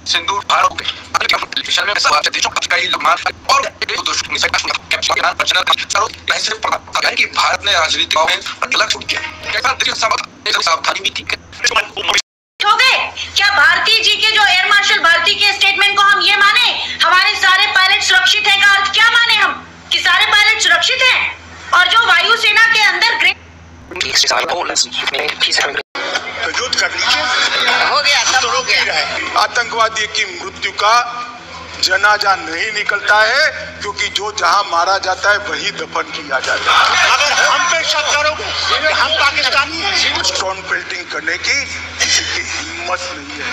सिंदूर भारत में कि भारत ने राजनीतिक में अलग छूट दिया। सावधानी भी थी। हो गए क्या भारती जी के जो एयर मार्शल भारती के स्टेटमेंट को हम ये माने हमारे सारे पायलट सुरक्षित हैं का अर्थ क्या माने हम कि सारे पायलट सुरक्षित हैं? और जो वायुसेना के अंदर तो युद्ध कर लीजिए, हो गया सब हो गया। आतंकवादी की मृत्यु का जनाजा नहीं निकलता है क्योंकि जो जहां मारा जाता है वही दफन किया जाता है। अगर हम पे शक करोगे हम पाकिस्तानी हैं, स्टोन पेल्टिंग करने की किसी की हिम्मत नहीं है।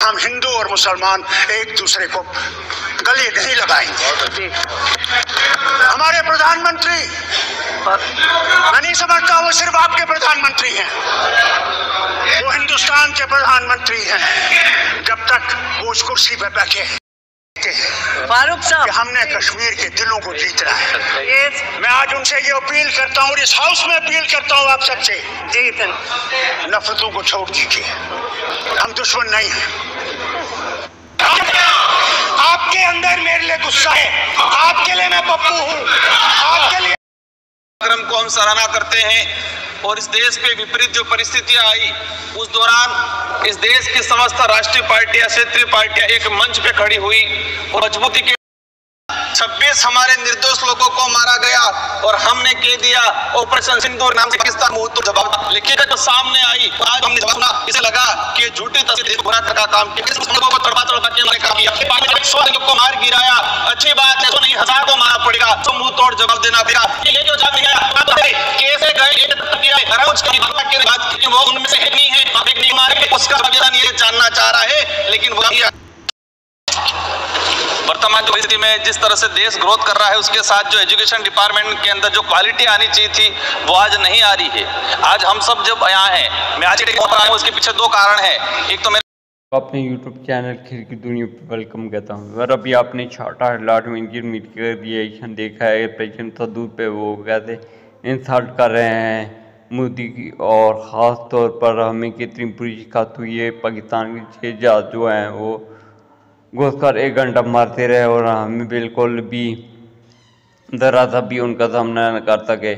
हम हिंदू और मुसलमान एक दूसरे को गले नहीं लगाएंगे। हमारे प्रधानमंत्री मैं नहीं समझता वो सिर्फ आपके प्रधानमंत्री हैं, वो हिंदुस्तान के प्रधानमंत्री हैं। जब तक वो उस कुर्सी पे बैठे फारूक साहब हमने कश्मीर के दिलों को जीतना है। मैं आज उनसे ये अपील करता हूँ और इस हाउस में अपील करता हूँ आप सबसे, नफरतों को छोड़ दीजिए, हम दुश्मन नहीं हैं। आपके अंदर मेरे लिए गुस्सा है, आपके लिए मैं पप्पू हूँ, आपके लिए को हम सराहना करते हैं। और इस देश पे विपरीत जो परिस्थितियां आई उस दौरान इस देश की समस्त राष्ट्रीय पार्टियां, क्षेत्रीय पार्टियां एक मंच पे खड़ी हुई और मजबूती के 26 हमारे निर्दोष लोगों को मारा गया और हमने कह दिया ऑपरेशन सिंदूर नाम से पाकिस्तान मुंह तो जवाब, लेकिन जो सामने आई आज हमने जवाब सुना, इसे लगा कि झूठी तस्वीर बुरा का काम किया, लोगों को तड़पा तड़पा के हमने काम किया, 100 लोगों को मार गिराया। अच्छी बात है, तो नहीं 1000 को मारना पड़ेगा, तो मुंह तोड़ जवाब देना पड़ेगा। ये जो जवाब नहीं आया कैसे गए वो उनमें से नहीं है, उसका ये जानना चाह रहा है, लेकिन वो वर्तमान जो स्थिति में जिस तरह से देश ग्रोथ कर रहा है उसके साथ जो एजुकेशन डिपार्टमेंट के अंदर जो क्वालिटी आनी चाहिए थी वो आज नहीं आ रही है। आज हम सब जब यहाँ हैं, मैं आज उसके पीछे 2 कारण हैं। एक तो अपने YouTube चैनल खेल की दुनिया पर वेलकम कहता हूँ। अगर अभी आपने छाटा लाट में रिएक्शन देखा है, प्रेसिडेंट सदूर पे वो कहते इंसल्ट कर रहे हैं मोदी की, और ख़ास तौर पर हमें कितनी बुरी शिकायत हुई है। पाकिस्तान के 6 जहाज जो हैं वो घुसकर 1 घंटा मारते रहे और हमें बिल्कुल भी ज़रा सा भी उनका सामना न कर सके।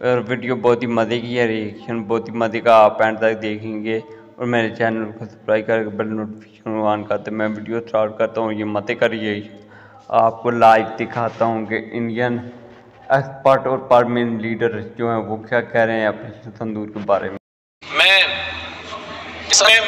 और वीडियो बहुत ही मज़े की है, रिएक्शन बहुत ही मज़े का, आप एंड तक देखेंगे। और मेरे चैनल को सब्सक्राइब करके बेल नोटिफिकेशन ऑन करते मैं वीडियो स्टार्ट करता हूँ। ये मत करिए, आपको लाइव दिखाता हूँ कि इंडियन एक्सपर्ट और पार्लियामेंट लीडर जो हैं वो क्या कह रहे हैं ऑपरेशन सिंदूर के बारे में। मैं इस समय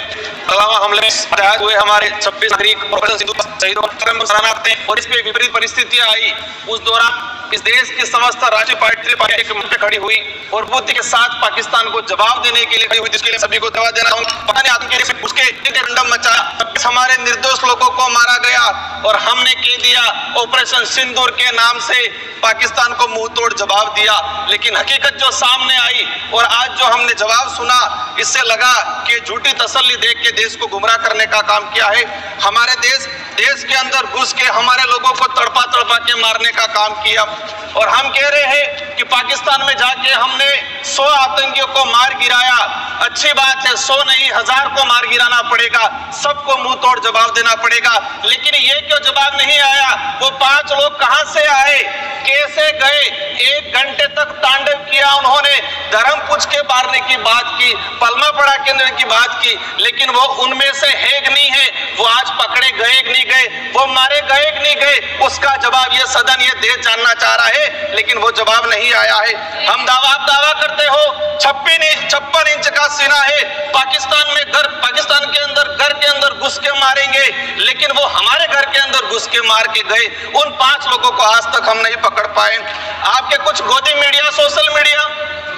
पुलवामा हमले में शहीद हुए हमारे 26 नागरिक ऑपरेशन सिंदूर शहीदों को सराहना करते हैं। और इस पे विपरीत परिस्थितियां आई उस दौरान इस देश की समस्त राष्ट्रीय पार्टियां एक मंच पे खड़ी हुई और बुद्धि के साथ पाकिस्तान को जवाब देने के लिए खड़ी हुई, जिसके लिए सभी को दवा देना चाहूंगा। पता नहीं आतंक उसके रंडम मचाया, हमारे निर्दोष लोगों को मारा गया और हमने कह दिया ऑपरेशन सिंदूर के नाम से पाकिस्तान को मुंह तोड़ जवाब दिया। लेकिन हकीकत जो सामने आई और आज जो हमने जवाब सुना, इससे लगा कि झूठी तसल्ली देख के देश को गुमराह करने का काम किया है। हमारे देश के अंदर घुस के हमारे लोगों को तड़पा तड़पा के मारने का काम किया। और हम कह रहे हैं कि पाकिस्तान में जाके हमने 100 आतंकियों को मार गिराया। अच्छी बात है, 100 नहीं 1000 को मार गिराना पड़ेगा, सबको मुंह तोड़ जवाब देना पड़ेगा। लेकिन ये क्यों जवाब नहीं आया? वो 5 लोग कहां से आए, कैसे गए? 1 घंटे तक तांडव किया उन्होंने, धर्म पूछ के मारने की बात की, पलमा पड़ा केंद्र की बात की, लेकिन वो उनमें से है कि नहीं है, वो आज पकड़े गए कि नहीं गए, वो मारे गए कि नहीं गए, उसका जवाब ये सदन ये देश जानना चाह रहा है, लेकिन वो जवाब नहीं आया है। हम आप दावा करते हो 56 इंच का सीना है, पाकिस्तान के अंदर घुस के मारेंगे, लेकिन वो हमारे घर के अंदर घुस के मार के गए। उन 5 लोगों को आज तक हम नहीं पकड़ पाए। आपके कुछ गोदी मीडिया, सोशल मीडिया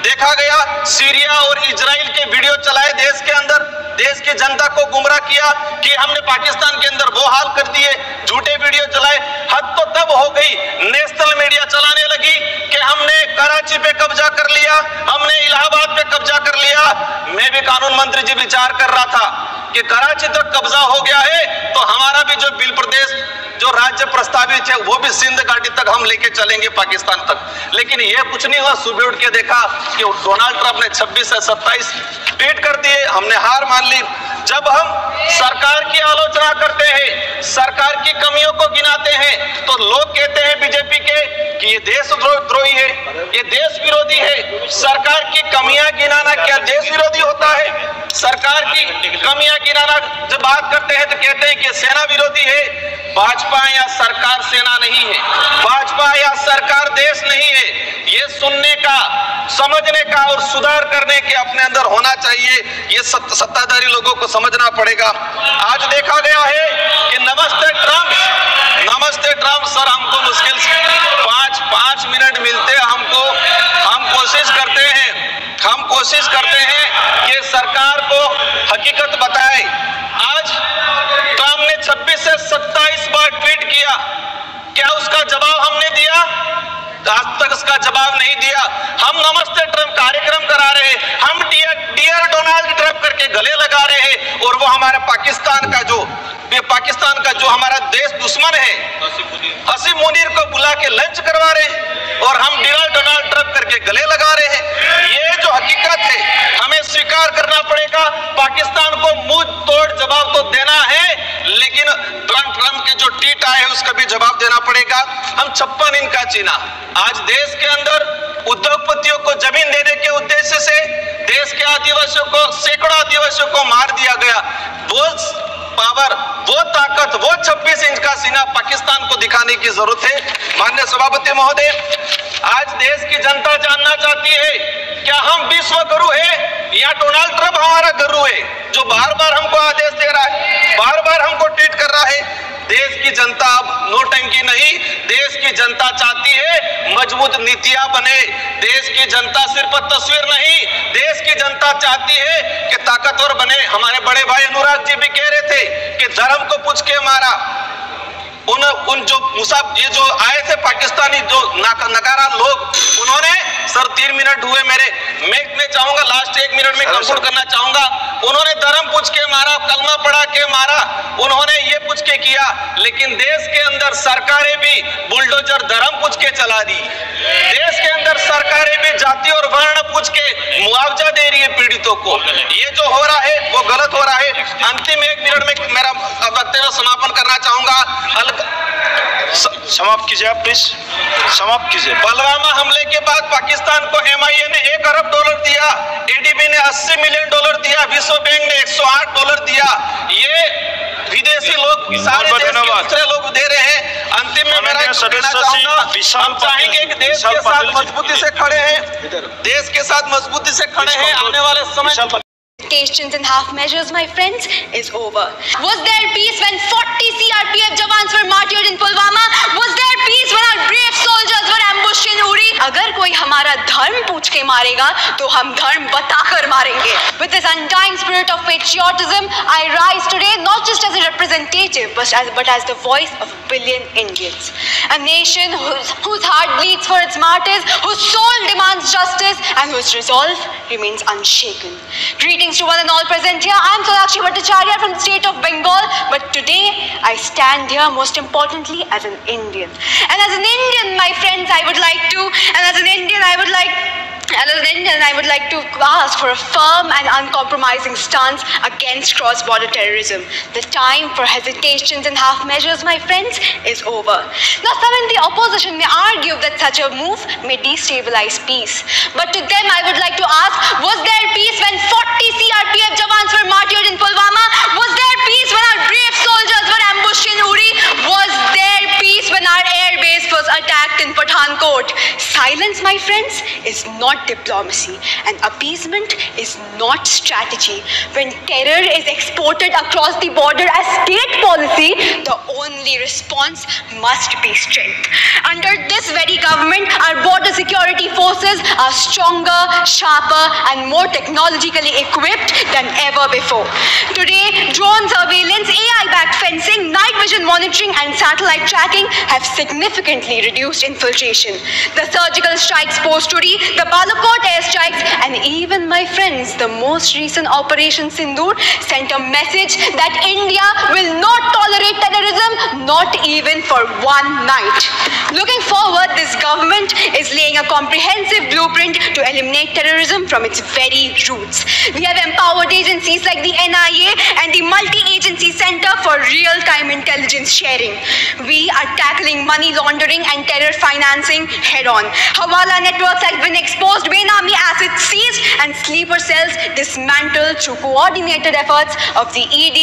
देखा गया, सीरिया और इजराइल के वीडियो चलाए देश के अंदर, देश की जनता को गुमराह किया कि हमने पाकिस्तान के अंदर वो हाल कर दिए, झूठे वीडियो चलाए। हद तो तब हो गई, नेशनल मीडिया चलाने लगी कि हमने कराची पे कब्जा कर लिया, हमने इलाहाबाद पे कब्जा कर लिया। मैं भी कानून मंत्री जी विचार कर रहा था कि कराची तक कब्जा हो गया है तो हमारा भी जो बिल प्रदेश जो राज्य प्रस्तावित है वो भी सिंध घाटी तक हम लेके चलेंगे पाकिस्तान तक। लेकिन ये कुछ नहीं हुआ। सुबह उठ के देखा कि डोनाल्ड ट्रंप ने 26 से 27 ट्वीट कर दिए, हमने हार मान ली। जब हम सरकार की आलोचना आलोचना करते हैं, सरकार की कमियों को गिनाते हैं, तो लोग कहते हैं बीजेपी के कि ये देशद्रोही है, ये देश विरोधी है। सरकार की कमियां गिनाना क्या देश विरोधी होता है? सरकार की कमियां गिनाना जब बात करते हैं तो कहते हैं कि सेना विरोधी है। भाजपा या सरकार सेना नहीं है, भाजपा या सरकार देश नहीं है। ये सुनने का, समझने का और सुधार करने के अपने अंदर होना चाहिए। ये सत्ताधारी लोगों को समझना पड़ेगा। आज देखा गया है कि नमस्ते ट्रम्प सर, हमको मुश्किल से 5 मिनट मिलते हैं हमको। हम कोशिश करते हैं कि सरकार को हकीकत बताए। आज ट्रम्प ने 26 से 27 बार ट्वीट किया, क्या उसका जवाब हमने दिया? आज तक उसका जवाब नहीं दिया। हम नमस्ते ट्रम्प कार्यक्रम करा रहे हैं, हम डियर डोनाल्ड ट्रम्प करके गले लगा रहे हैं, और वो हमारे पाकिस्तान का जो हमारा देश दुश्मन है हसीम मुनीर को बुला के लंच करवा रहे हैं, और हम डियर डोनाल्ड ट्रम्प करके गले लगा रहे हैं। ये जो हकीकत है हमें स्वीकार करना पड़ेगा। पाकिस्तान को मुंह तोड़ जवाब तो देना है, लेकिन ट्रम्प के जो ट्वीट आए हैं उसका भी जवाब देना पड़ेगा। हम 56 इनका चीना। आज देश के अंदर उद्योगपतियों को जमीन देने के उद्देश्य से देश के आदिवासियों को, सैकड़ों आदिवासियों को मार दिया गया। वो पावर, वो ताकत, वो 26 इंच का सीना पाकिस्तान को दिखाने की जरूरत है। माननीय सभापति महोदय, आज देश की जनता जानना चाहती है क्या हम विश्व गुरु है या डोनाल्ड ट्रम्प हमारा गुरु है, जो बार बार हमको आदेश दे रहा है, बार बार हमको ट्वीट कर रहा है। देश की जनता अब नोटंकी नहीं, देश की जनता चाहती है मजबूत नीतियां बने। देश की जनता सिर्फ तस्वीर नहीं, देश की जनता चाहती है कि ताकतवर बने। हमारे बड़े भाई अनुराग जी भी कह रहे थे कि धर्म को पूछ के मारा। उन जो ये जो आए थे पाकिस्तानी जो नकारा लोग, उन्होंने सर 3 मिनट हुए मेरे, मैं चाहूंगा लास्ट 1 मिनट में कंक्लूड करना चाहूंगा। उन्होंने धर्म पूछ के मारा, कलमा पढ़ा के मारा, उन्होंने ये पूछ के किया, लेकिन देश के अंदर सरकारें भी बुलडोजर धर्म पूछ के चला दी। देश के अंदर सरकारें भी जाति और वर्ण पूछ के मुआवजा दे रही है पीड़ितों को। ये जो हो रहा है वो गलत हो रहा है। अंतिम 1 मिनट में मेरा वक्तव्य समापन करना चाहूंगा। समाप्त कीजिए आप प्लीज, समाप्त कीजिए। पुलवामा हमले के बाद पाकिस्तान को MIA ने $1 अरब दिया, ADB ने $80 मिलियन दिया, विश्व बैंक ने $108 दिया। ये विदेशी लोग, सारे देश के दूसरे लोग दे रहे हैं। अंतिम में मेरा हम चाहेंगे कि देश के साथ मजबूती से खड़े हैं, देश के साथ मजबूती से खड़े हैं। आने वाले समय and half measures, my friends, is over. Was there peace when 40 CRPF jawans were martyred in Pulwama? Was there peace when our brave soldiers were ambushed in Uri? अगर कोई हमारा धर्म पूछ के मारेगा तो हम धर्म बताकर मारेंगे. With this undying spirit of patriotism, I rise today not just as a representative but as the voice of a billion Indians. A nation whose heart bleeds for its martyrs, whose soul demands justice, and whose resolve remains unshaken. Greetings to one and all present here. I am Sonakshi Bhattacharya from the state of Bengal, but today I stand here most importantly as an Indian. And as an Indian, my friends, I would like to ask for a firm and uncompromising stance against cross-border terrorism. The time for hesitations and half measures, my friends, is over. Now, some in the opposition may argue that such a move may destabilize peace. But to them, I would like to ask, was there peace when 40 CRPF jawans were martyred in Pulwama? Was there peace when our brave soldiers were ambushed in Uri? Was there peace when our air base was attacked in Pathankot? Silence, my friends, is not diplomacy, and appeasement is not strategy. When terror is exported across the border as state policy, the only response must be strength. Under this very government, our border security forces are stronger, sharper, and more technologically equipped than ever before. Today, drone surveillance, AI-backed fencing, night vision monitoring, and satellite tracking have significantly reduced infiltration. The surgical strikes post-Uri, the Balakot airstrikes, and even, my friends, the most recent Operation Sindoor sent a message that India will not tolerate terrorism not even for one night. Looking forward, this government is laying a comprehensive blueprint to eliminate terrorism from its very roots. We have empowered agencies like the NIA and the Multi-Agency Center for Real-Time Intelligence Sharing. We are tackling money laundering and terror financing head-on. Hawala networks have been exposed, Benami assets seized, and sleeper cells dismantled through coordinated efforts of the ED,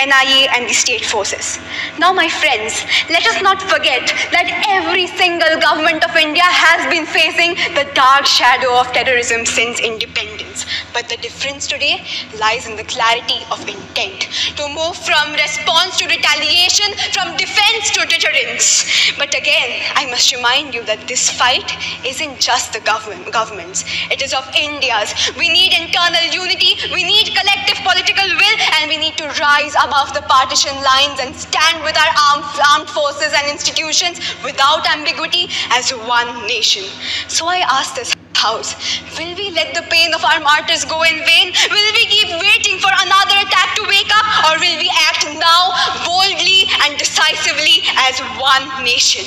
NIA, and the state forces. Now, my friends, let us not forget that every single government of India has been facing the dark shadow of terrorism since independence. But the difference today lies in the clarity of intent to move from response to retaliation, from defense to deterrence. But again, I must remind you that this fight isn't just the government's. It is of India's. We need internal unity, we need collective political will, and we need to rise above the partition lines and stand with our armed forces and institutions without ambiguity as one nation. So I ask this House, will we let the pain of our martyrs go in vain? Will we keep waiting for another attack to wake up, or will we act now boldly and decisively as one nation?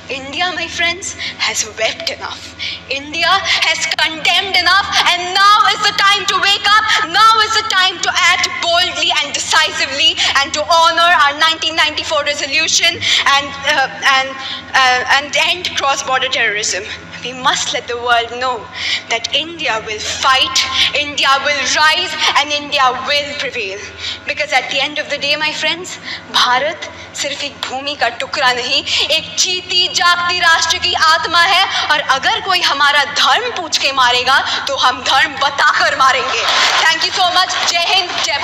India, my friends, has wept enough. India has condemned enough, and now is the time to wake up. Now is the time to act boldly and decisively and to honor our 1994 resolution and end cross-border terrorism. We must let the world know that India will fight, India will rise, and India will prevail. Because at the end of the day, my friends, Bharat सिर्फ एक भूमि का टुकड़ा नहीं, एक जीती जागती राष्ट्र की आत्मा है, और अगर कोई हमारा धर्म पूछ के मारेगा तो हम धर्म बताकर मारेंगे। Thank you so much. जय हिंद, जय